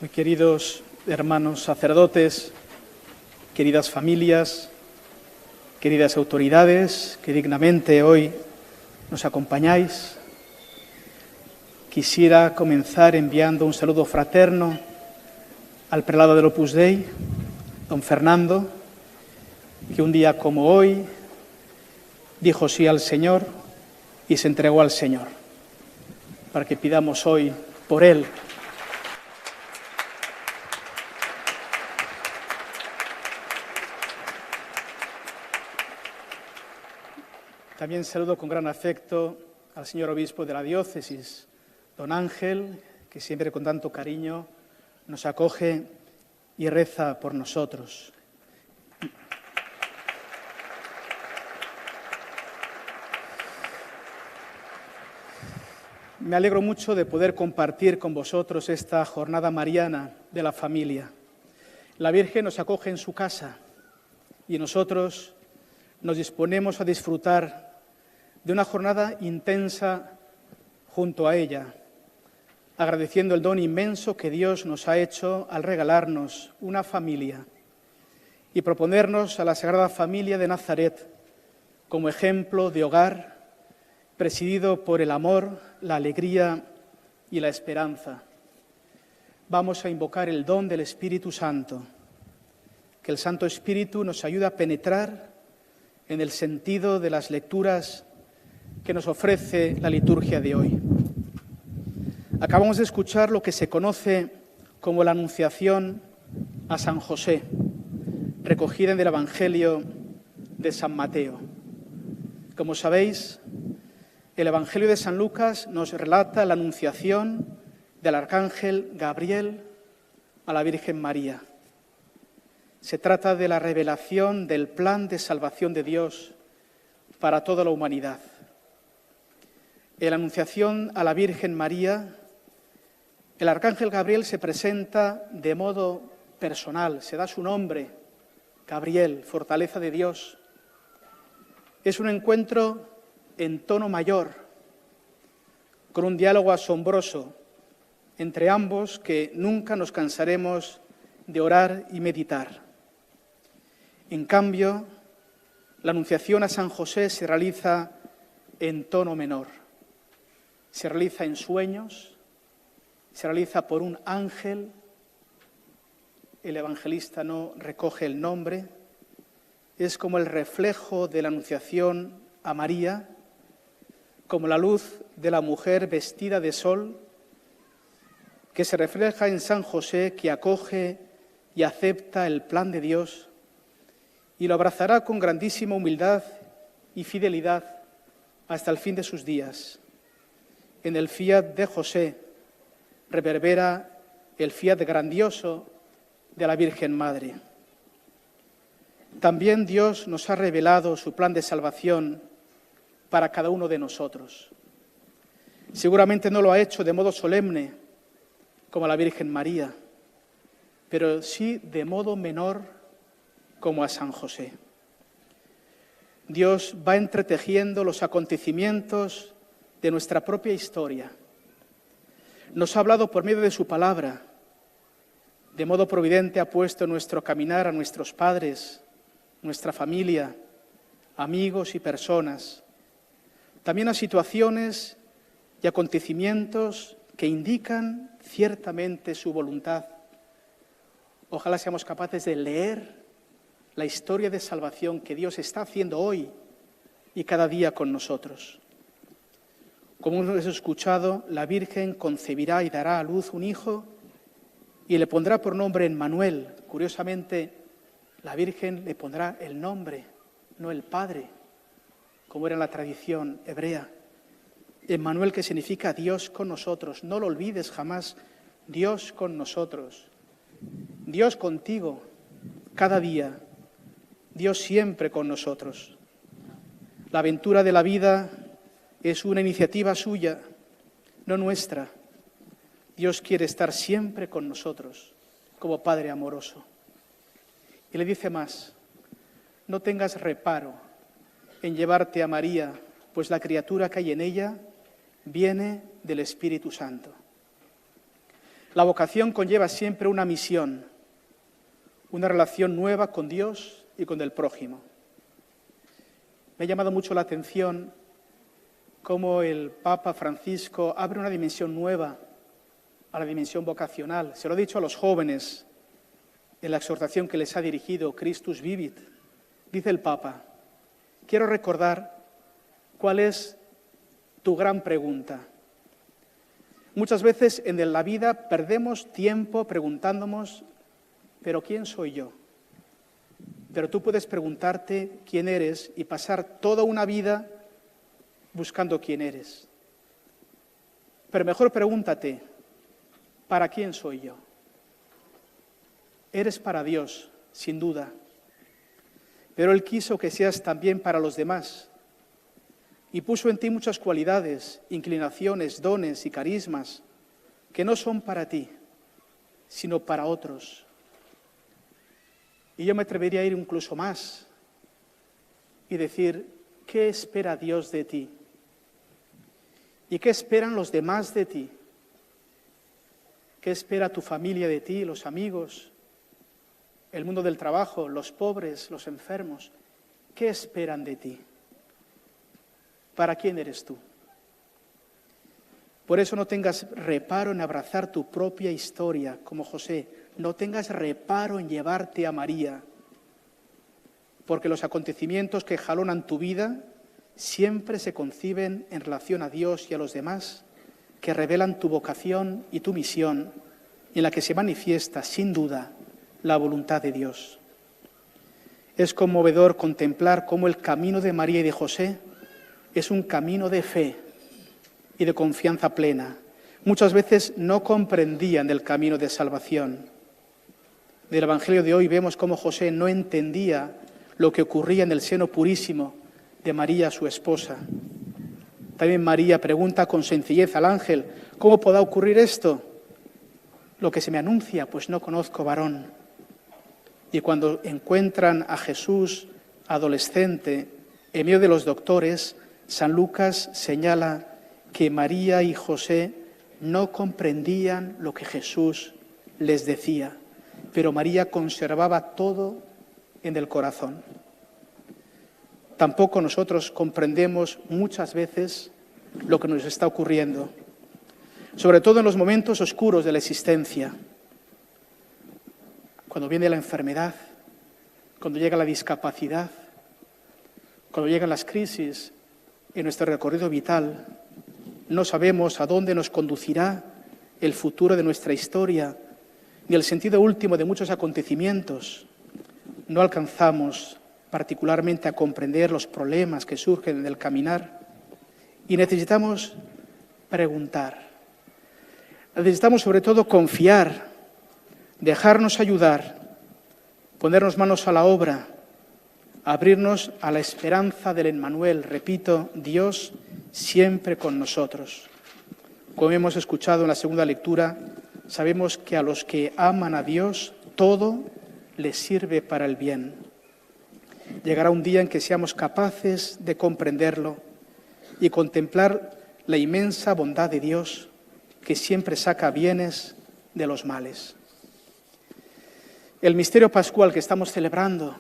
Muy queridos hermanos sacerdotes, queridas familias, queridas autoridades que dignamente hoy nos acompañáis, quisiera comenzar enviando un saludo fraterno al prelado del Opus Dei, don Fernando, que un día como hoy dijo sí al Señor y se entregó al Señor, para que pidamos hoy por él. También saludo con gran afecto al señor obispo de la diócesis, don Ángel, que siempre con tanto cariño nos acoge y reza por nosotros. Me alegro mucho de poder compartir con vosotros esta jornada mariana de la familia. La Virgen nos acoge en su casa y nosotros nos disponemos a disfrutar de una jornada intensa junto a ella, agradeciendo el don inmenso que Dios nos ha hecho al regalarnos una familia y proponernos a la Sagrada Familia de Nazaret como ejemplo de hogar presidido por el amor, la alegría y la esperanza. Vamos a invocar el don del Espíritu Santo, que el Santo Espíritu nos ayude a penetrar en el sentido de las lecturas que nos ofrece la liturgia de hoy. Acabamos de escuchar lo que se conoce como la Anunciación a San José, recogida en el Evangelio de San Mateo. Como sabéis, el Evangelio de San Lucas nos relata la Anunciación del Arcángel Gabriel a la Virgen María. Se trata de la revelación del plan de salvación de Dios para toda la humanidad. En la Anunciación a la Virgen María, el Arcángel Gabriel se presenta de modo personal, se da su nombre, Gabriel, fortaleza de Dios. Es un encuentro en tono mayor, con un diálogo asombroso entre ambos que nunca nos cansaremos de orar y meditar. En cambio, la Anunciación a San José se realiza en tono menor. Se realiza en sueños, se realiza por un ángel. El evangelista no recoge el nombre. Es como el reflejo de la Anunciación a María, como la luz de la mujer vestida de sol, que se refleja en San José, que acoge y acepta el plan de Dios y lo abrazará con grandísima humildad y fidelidad hasta el fin de sus días. En el fiat de José reverbera el fiat grandioso de la Virgen Madre. También Dios nos ha revelado su plan de salvación para cada uno de nosotros. Seguramente no lo ha hecho de modo solemne como la Virgen María, pero sí de modo menor como a San José. Dios va entretejiendo los acontecimientos de nuestra propia historia. Nos ha hablado por medio de su palabra. De modo providente ha puesto en nuestro caminar a nuestros padres, nuestra familia, amigos y personas. También a situaciones y acontecimientos que indican ciertamente su voluntad. Ojalá seamos capaces de leer la historia de salvación que Dios está haciendo hoy y cada día con nosotros. Como hemos escuchado, la Virgen concebirá y dará a luz un hijo y le pondrá por nombre Emmanuel. Curiosamente, la Virgen le pondrá el nombre, no el padre, como era en la tradición hebrea. Emmanuel, que significa Dios con nosotros. No lo olvides jamás, Dios con nosotros. Dios contigo, cada día. Dios siempre con nosotros. La aventura de la vida es una iniciativa suya, no nuestra. Dios quiere estar siempre con nosotros, como Padre amoroso. Y le dice más: no tengas reparo en llevarte a María, pues la criatura que hay en ella viene del Espíritu Santo. La vocación conlleva siempre una misión, una relación nueva con Dios y con el prójimo. Me ha llamado mucho la atención cómo el Papa Francisco abre una dimensión nueva a la dimensión vocacional. Se lo he dicho a los jóvenes en la exhortación que les ha dirigido, Christus Vivit. Dice el Papa, quiero recordar cuál es tu gran pregunta. Muchas veces en la vida perdemos tiempo preguntándonos, ¿pero quién soy yo? Pero tú puedes preguntarte quién eres y pasar toda una vida buscando quién eres. Pero mejor pregúntate, ¿para quién soy yo? Eres para Dios, sin duda, pero Él quiso que seas también para los demás y puso en ti muchas cualidades, inclinaciones, dones y carismas que no son para ti, sino para otros. Y yo me atrevería a ir incluso más y decir, ¿qué espera Dios de ti? ¿Y qué esperan los demás de ti? ¿Qué espera tu familia de ti, los amigos, el mundo del trabajo, los pobres, los enfermos? ¿Qué esperan de ti? ¿Para quién eres tú? Por eso no tengas reparo en abrazar tu propia historia, como José. No tengas reparo en llevarte a María, porque los acontecimientos que jalonan tu vida siempre se conciben en relación a Dios y a los demás, que revelan tu vocación y tu misión, en la que se manifiesta, sin duda, la voluntad de Dios. Es conmovedor contemplar cómo el camino de María y de José es un camino de fe y de confianza plena. Muchas veces no comprendían el camino de salvación. Del Evangelio de hoy vemos cómo José no entendía lo que ocurría en el seno purísimo de María, su esposa. También María pregunta con sencillez al ángel, ¿cómo podrá ocurrir esto? Lo que se me anuncia, pues no conozco varón. Y cuando encuentran a Jesús adolescente en medio de los doctores, San Lucas señala que María y José no comprendían lo que Jesús les decía, pero María conservaba todo en el corazón. Tampoco nosotros comprendemos muchas veces lo que nos está ocurriendo, sobre todo en los momentos oscuros de la existencia, cuando viene la enfermedad, cuando llega la discapacidad, cuando llegan las crisis en nuestro recorrido vital. No sabemos a dónde nos conducirá el futuro de nuestra historia, ni el sentido último de muchos acontecimientos. No alcanzamos particularmente a comprender los problemas que surgen en el caminar y necesitamos preguntar. Necesitamos sobre todo confiar, dejarnos ayudar, ponernos manos a la obra, abrirnos a la esperanza del Emmanuel, repito, Dios siempre con nosotros. Como hemos escuchado en la segunda lectura, sabemos que a los que aman a Dios todo les sirve para el bien. Llegará un día en que seamos capaces de comprenderlo y contemplar la inmensa bondad de Dios que siempre saca bienes de los males. El misterio pascual que estamos celebrando,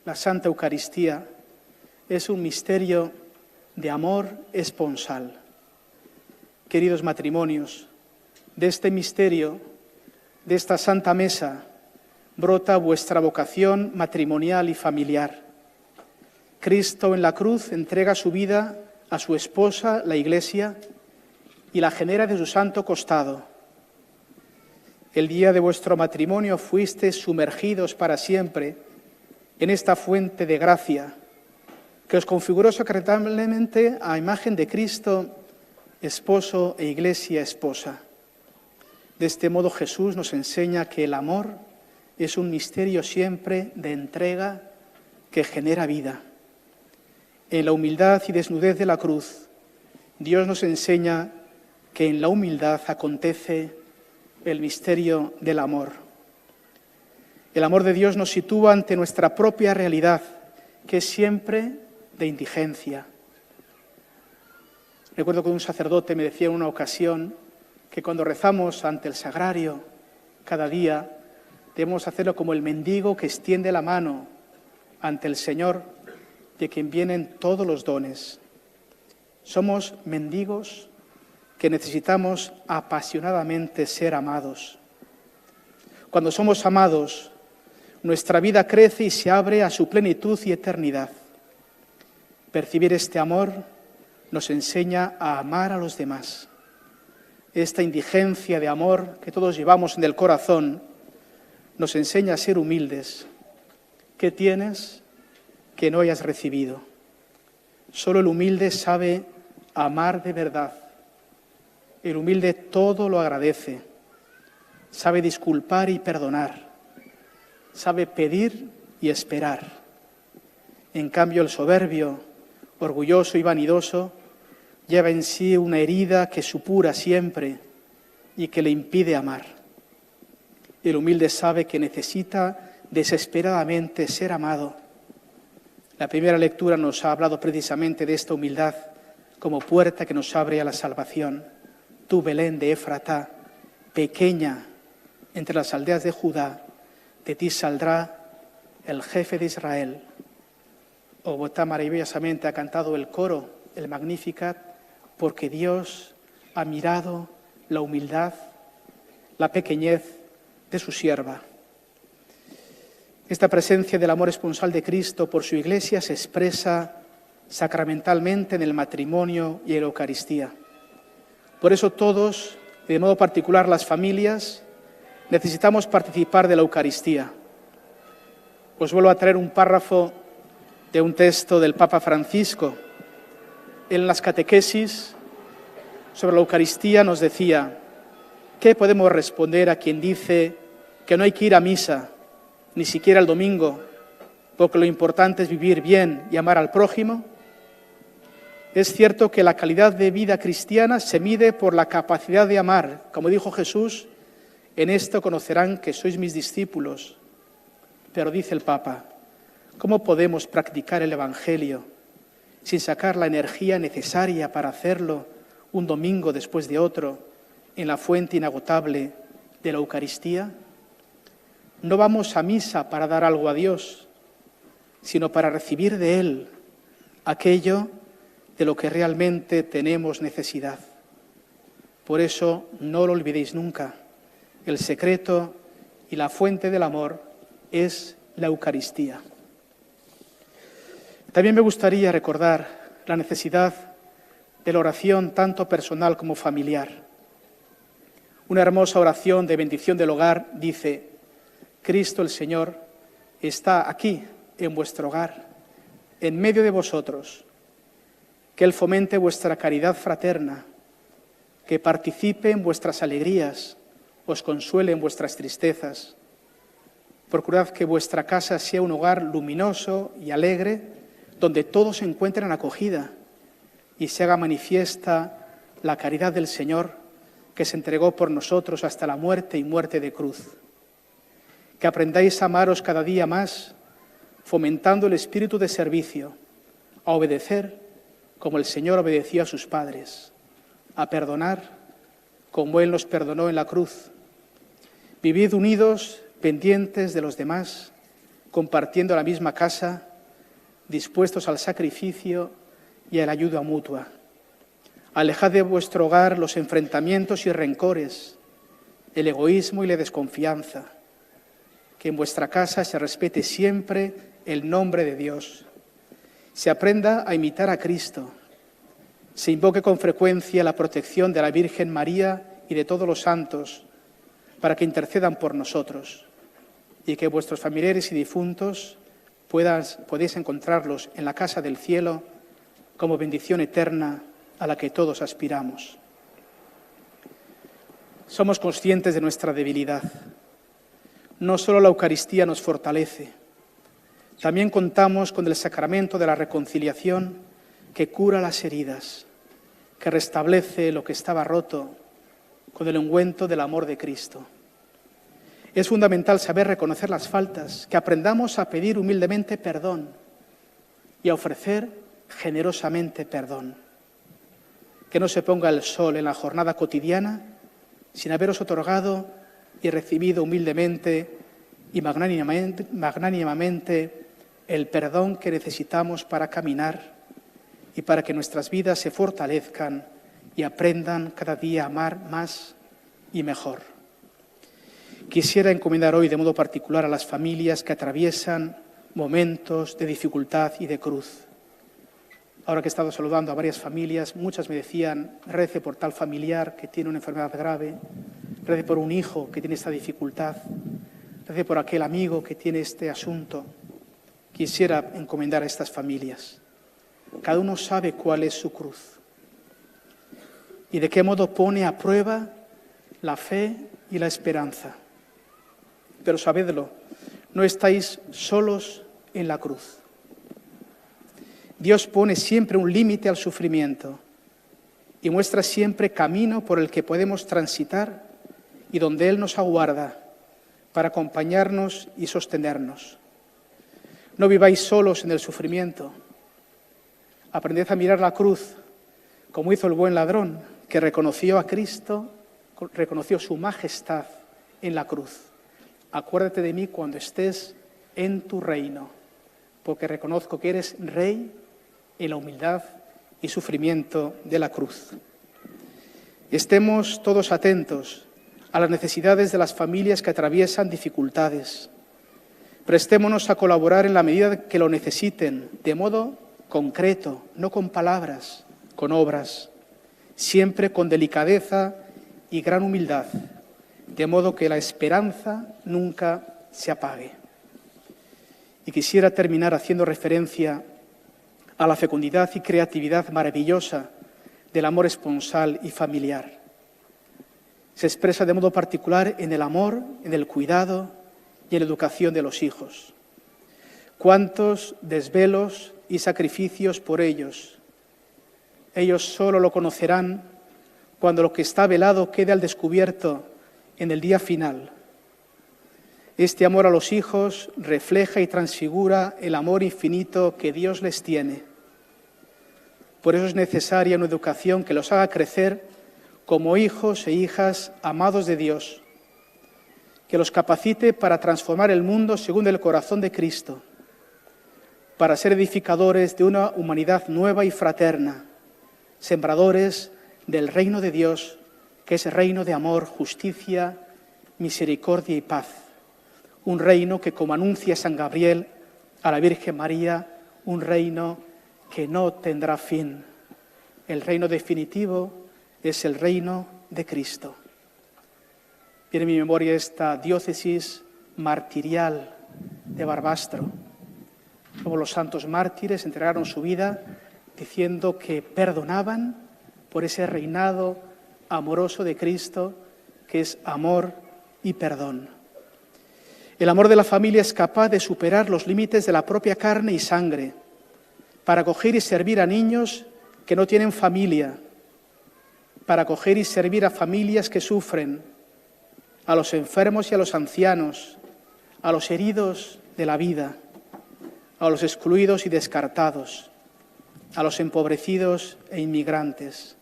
la Santa Eucaristía, es un misterio de amor esponsal. Queridos matrimonios, de este misterio, de esta Santa Mesa, brota vuestra vocación matrimonial y familiar. Cristo en la cruz entrega su vida a su esposa, la Iglesia, y la genera de su santo costado. El día de vuestro matrimonio fuisteis sumergidos para siempre en esta fuente de gracia que os configuró sacramentalmente a imagen de Cristo, esposo e Iglesia esposa. De este modo Jesús nos enseña que el amor es un misterio siempre de entrega que genera vida. En la humildad y desnudez de la cruz, Dios nos enseña que en la humildad acontece el misterio del amor. El amor de Dios nos sitúa ante nuestra propia realidad, que es siempre de indigencia. Recuerdo que un sacerdote me decía en una ocasión que cuando rezamos ante el sagrario cada día debemos hacerlo como el mendigo que extiende la mano ante el Señor, de quien vienen todos los dones. Somos mendigos que necesitamos apasionadamente ser amados. Cuando somos amados, nuestra vida crece y se abre a su plenitud y eternidad. Percibir este amor nos enseña a amar a los demás. Esta indigencia de amor que todos llevamos en el corazón nos enseña a ser humildes. ¿Qué tienes que no hayas recibido? Solo el humilde sabe amar de verdad. El humilde todo lo agradece. Sabe disculpar y perdonar. Sabe pedir y esperar. En cambio, el soberbio, orgulloso y vanidoso, lleva en sí una herida que supura siempre y que le impide amar. El humilde sabe que necesita desesperadamente ser amado. La primera lectura nos ha hablado precisamente de esta humildad como puerta que nos abre a la salvación. Tú, Belén de Efratá, pequeña entre las aldeas de Judá, de ti saldrá el jefe de Israel. O Bogotá maravillosamente ha cantado el coro, el Magnificat, porque Dios ha mirado la humildad, la pequeñez de su sierva. Esta presencia del amor esponsal de Cristo por su Iglesia se expresa sacramentalmente en el matrimonio y en la Eucaristía. Por eso todos, de modo particular las familias, necesitamos participar de la Eucaristía. Os vuelvo a traer un párrafo de un texto del Papa Francisco. En las catequesis sobre la Eucaristía nos decía: ¿qué podemos responder a quien dice que no hay que ir a misa, ni siquiera el domingo, porque lo importante es vivir bien y amar al prójimo? Es cierto que la calidad de vida cristiana se mide por la capacidad de amar. Como dijo Jesús, en esto conocerán que sois mis discípulos. Pero dice el Papa, ¿cómo podemos practicar el Evangelio sin sacar la energía necesaria para hacerlo un domingo después de otro en la fuente inagotable de la Eucaristía? No vamos a misa para dar algo a Dios, sino para recibir de Él aquello de lo que realmente tenemos necesidad. Por eso no lo olvidéis nunca. El secreto y la fuente del amor es la Eucaristía. También me gustaría recordar la necesidad de la oración tanto personal como familiar. Una hermosa oración de bendición del hogar dice: Cristo el Señor está aquí en vuestro hogar, en medio de vosotros. Que Él fomente vuestra caridad fraterna, que participe en vuestras alegrías, os consuele en vuestras tristezas. Procurad que vuestra casa sea un hogar luminoso y alegre, donde todos encuentren acogida y se haga manifiesta la caridad del Señor, que se entregó por nosotros hasta la muerte y muerte de cruz. Que aprendáis a amaros cada día más, fomentando el espíritu de servicio, a obedecer como el Señor obedeció a sus padres, a perdonar como Él nos perdonó en la cruz. Vivid unidos, pendientes de los demás, compartiendo la misma casa, dispuestos al sacrificio y a la ayuda mutua. Alejad de vuestro hogar los enfrentamientos y rencores, el egoísmo y la desconfianza. Que en vuestra casa se respete siempre el nombre de Dios. Se aprenda a imitar a Cristo. Se invoque con frecuencia la protección de la Virgen María y de todos los santos para que intercedan por nosotros y que vuestros familiares y difuntos podéis encontrarlos en la casa del cielo como bendición eterna a la que todos aspiramos. Somos conscientes de nuestra debilidad. No solo la Eucaristía nos fortalece, también contamos con el sacramento de la reconciliación que cura las heridas, que restablece lo que estaba roto con el ungüento del amor de Cristo. Es fundamental saber reconocer las faltas, que aprendamos a pedir humildemente perdón y a ofrecer generosamente perdón. Que no se ponga el sol en la jornada cotidiana sin haberos otorgado y recibido humildemente y magnánimamente el perdón que necesitamos para caminar y para que nuestras vidas se fortalezcan y aprendan cada día a amar más y mejor. Quisiera encomendar hoy de modo particular a las familias que atraviesan momentos de dificultad y de cruz. Ahora que he estado saludando a varias familias, muchas me decían, rece por tal familiar que tiene una enfermedad grave, rece por un hijo que tiene esta dificultad, rece por aquel amigo que tiene este asunto. Quisiera encomendar a estas familias. Cada uno sabe cuál es su cruz y de qué modo pone a prueba la fe y la esperanza. Pero sabedlo, no estáis solos en la cruz. Dios pone siempre un límite al sufrimiento y muestra siempre camino por el que podemos transitar y donde Él nos aguarda para acompañarnos y sostenernos. No viváis solos en el sufrimiento. Aprended a mirar la cruz, como hizo el buen ladrón, que reconoció a Cristo, reconoció su majestad en la cruz. Acuérdate de mí cuando estés en tu reino, porque reconozco que eres Rey en la humildad y sufrimiento de la cruz. Estemos todos atentos a las necesidades de las familias que atraviesan dificultades. Prestémonos a colaborar en la medida que lo necesiten, de modo concreto, no con palabras, con obras, siempre con delicadeza y gran humildad, de modo que la esperanza nunca se apague. Y quisiera terminar haciendo referencia a la fecundidad y creatividad maravillosa del amor esponsal y familiar. Se expresa de modo particular en el amor, en el cuidado y en la educación de los hijos. Cuántos desvelos y sacrificios por ellos. Ellos solo lo conocerán cuando lo que está velado quede al descubierto en el día final. Este amor a los hijos refleja y transfigura el amor infinito que Dios les tiene. Por eso es necesaria una educación que los haga crecer como hijos e hijas amados de Dios, que los capacite para transformar el mundo según el corazón de Cristo, para ser edificadores de una humanidad nueva y fraterna, sembradores del reino de Dios, que es reino de amor, justicia, misericordia y paz. Un reino que, como anuncia San Gabriel a la Virgen María, un reino que no tendrá fin. El reino definitivo es el reino de Cristo. Viene en mi memoria esta diócesis martirial de Barbastro, como los santos mártires entregaron su vida diciendo que perdonaban por ese reinado amoroso de Cristo, que es amor y perdón. El amor de la familia es capaz de superar los límites de la propia carne y sangre para acoger y servir a niños que no tienen familia, para acoger y servir a familias que sufren, a los enfermos y a los ancianos, a los heridos de la vida, a los excluidos y descartados, a los empobrecidos e inmigrantes.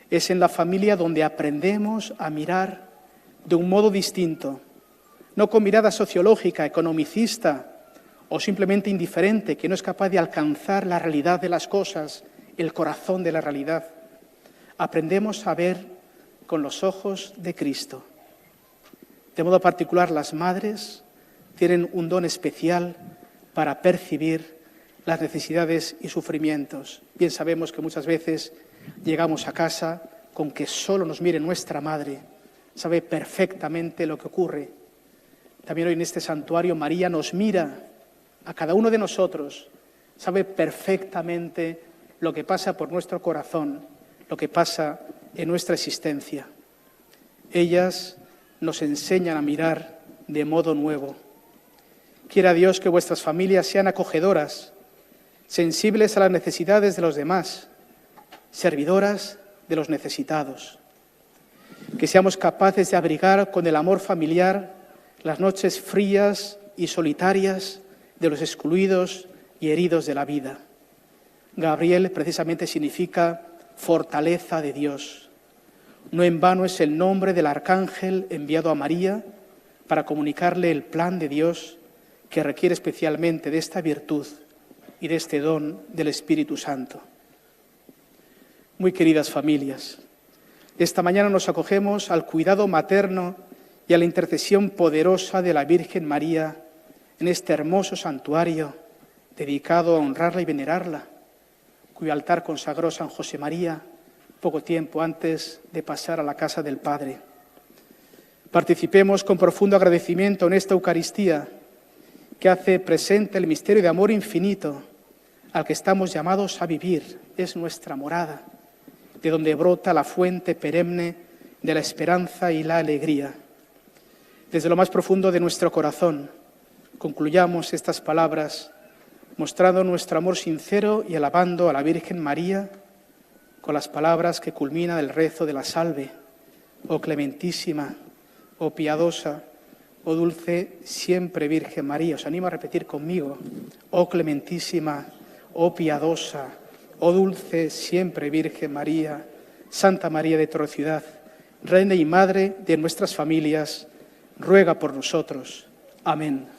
Es en la familia donde aprendemos a mirar de un modo distinto, no con mirada sociológica, economicista o simplemente indiferente, que no es capaz de alcanzar la realidad de las cosas, el corazón de la realidad. Aprendemos a ver con los ojos de Cristo. De modo particular, las madres tienen un don especial para percibir las necesidades y sufrimientos. Bien sabemos que muchas veces llegamos a casa con que solo nos mire nuestra madre, sabe perfectamente lo que ocurre. También hoy en este santuario María nos mira a cada uno de nosotros, sabe perfectamente lo que pasa por nuestro corazón, lo que pasa en nuestra existencia. Ellas nos enseñan a mirar de modo nuevo. Quiera Dios que vuestras familias sean acogedoras, sensibles a las necesidades de los demás, servidoras de los necesitados. Que seamos capaces de abrigar con el amor familiar las noches frías y solitarias de los excluidos y heridos de la vida. Gabriel precisamente significa fortaleza de Dios, No en vano es el nombre del arcángel enviado a María para comunicarle el plan de Dios que requiere especialmente de esta virtud y de este don del Espíritu Santo. Muy queridas familias, esta mañana nos acogemos al cuidado materno y a la intercesión poderosa de la Virgen María en este hermoso santuario dedicado a honrarla y venerarla, cuyo altar consagró San José María poco tiempo antes de pasar a la casa del Padre. Participemos con profundo agradecimiento en esta Eucaristía que hace presente el misterio de amor infinito al que estamos llamados a vivir. Es nuestra morada, de donde brota la fuente perenne de la esperanza y la alegría. Desde lo más profundo de nuestro corazón, concluyamos estas palabras mostrando nuestro amor sincero y alabando a la Virgen María con las palabras que culminan el rezo de la Salve. Oh clementísima, oh piadosa, oh dulce siempre Virgen María. Os animo a repetir conmigo. Oh clementísima, oh piadosa, oh dulce siempre Virgen María, Santa María de Torre Ciudad, Reina y Madre de nuestras familias, ruega por nosotros. Amén.